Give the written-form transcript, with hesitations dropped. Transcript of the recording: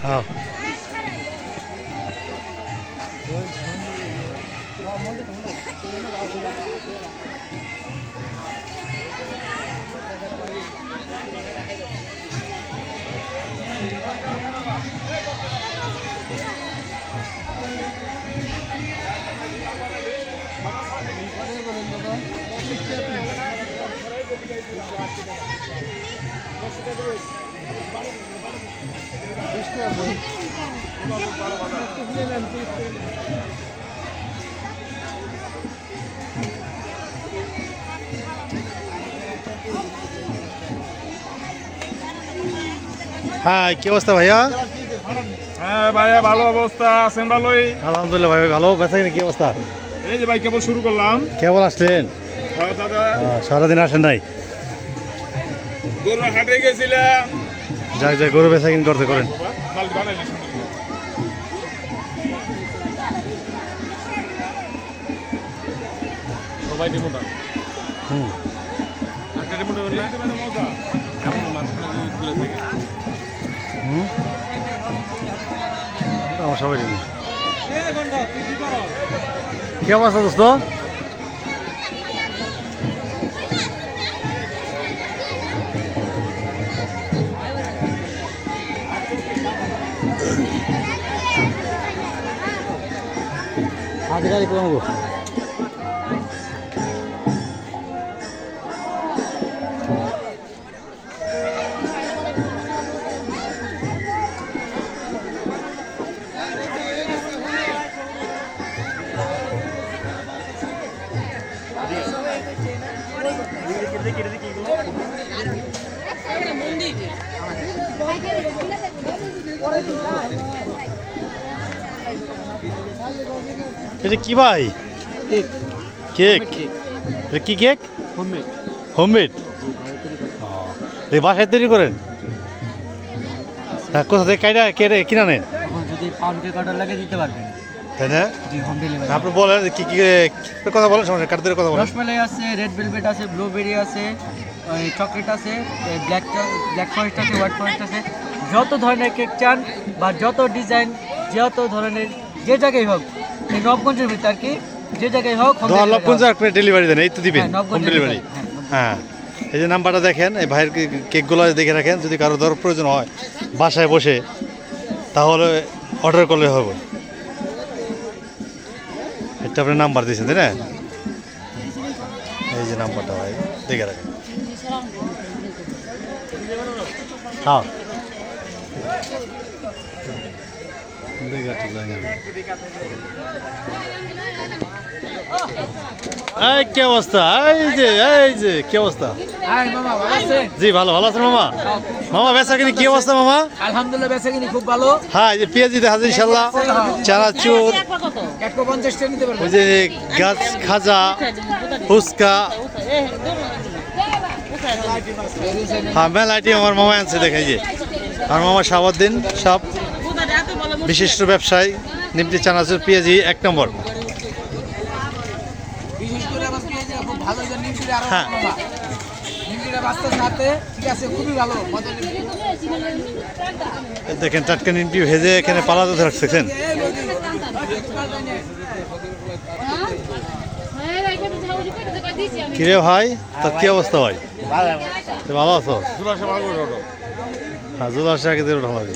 হ্যাঁ হ্যাঁ কি অবস্থা ভাইয়া? হ্যাঁ ভাইয়া ভালো অবস্থা আছেন? ভালোই আলহামদুলিল্লাহ ভাই, ভালো। বেচা কিনা কি অবস্থা? এই যে ভাই কেবল শুরু করলাম। কেবল আসলেন? হ্যাঁ দাদা, সারাদিন আসেন নাই? গরু হাটে গেছিলাম। যাক যাক, গরু বেচা কিনা করতে করেন। মাল বানাইলে সবাই দিব না। হুম একটা রিমোট হলে মজা এমন মাঝখানে খুলে থাকে। হুম আমার সবাই জানি। কি অবস্থা দোস্ত? আজ গাড়ি কমাবো। এটা কি ভাই? কেক? এটা কি কেক? হোমমেড। এই বাসায় তৈরি করেন? হ্যাঁ, কোথা থেকে কাইটা কেটে কিনা নেন? যদি পাউন্ড কেক অর্ডার লাগে দিতে পারবেন। তাই না? জি, হোম ডেলিভারি। আপনি বলেন কি কি কথা বলেন, সমস্যা কাঠদের কথা বলেন। রসমালাই আছে, রেড ভেলভেট আছে, ব্লুবেরি আছে, চকলেট আছে, ব্ল্যাক ফরেস্ট আছে, হোয়াইট ফরেস্ট আছে। যত ধরনের কেক চান বা যত ডিজাইন, যত ধরনের যে জায়গায় হোক, এই নবগঞ্জের ভিতরে আর কি, যে জায়গায় হোক নবগঞ্জে আপনি ডেলিভারি দেন, এই তো দিবেন হোম নবগঞ্জের ডেলিভারি। হ্যাঁ, এই যে নাম্বারটা দেখেন, এই ভাইয়ের কেকগুলো দেখে রাখেন। যদি কারো দর প্রয়োজন হয় বাসায় বসে, তাহলে অর্ডার করলে হবে। এটা আপনি নাম্বার দিয়েছেন তাই না? এই যে নাম্বারটা ভাই দেখে রাখেন। হ্যাঁ এই কি অবস্থা? এই যে কি অবস্থা? জি ভালো আছেন মামা? মামা বেচা কিনি কি অবস্থা মামা? আলহামদুলিল্লাহ, বেচাকিনি খুব ভালো। হ্যাঁ, এই যে পেঁয়াজি দেখা যায় ইনশাল্লাহ, চানাচুর, 150 টাকা নিতে পারবেন। ওই যে গাছ খাজা, ফুচকা, হ্যাঁ মেলা আইটেম আমার মামা আনছে। দেখাই যে আমার মামা শাহাবুদ্দিন সব বিশিষ্ট ব্যবসায়ী। নিমতি চানাচুর পেঁয়াজি 1 নম্বর। বিশেষ করে আমার পেঁয়াজি খুব ভালো, যে নিমকিটা আরো হ্যাঁ। ভালো। নিমকিটা বাস্তার সাথে ঠিক আছে, খুবই ভালো মজা নিমকি। দেখেন টাটকা নিমকি ভেজে এখানে পালাতে রাখছেন। কিরে ভাই, তোর কি অবস্থা ভাই? ভালো আছো? হ্যাঁ, জুলাস আগে দিয়ে ওঠা লাগে।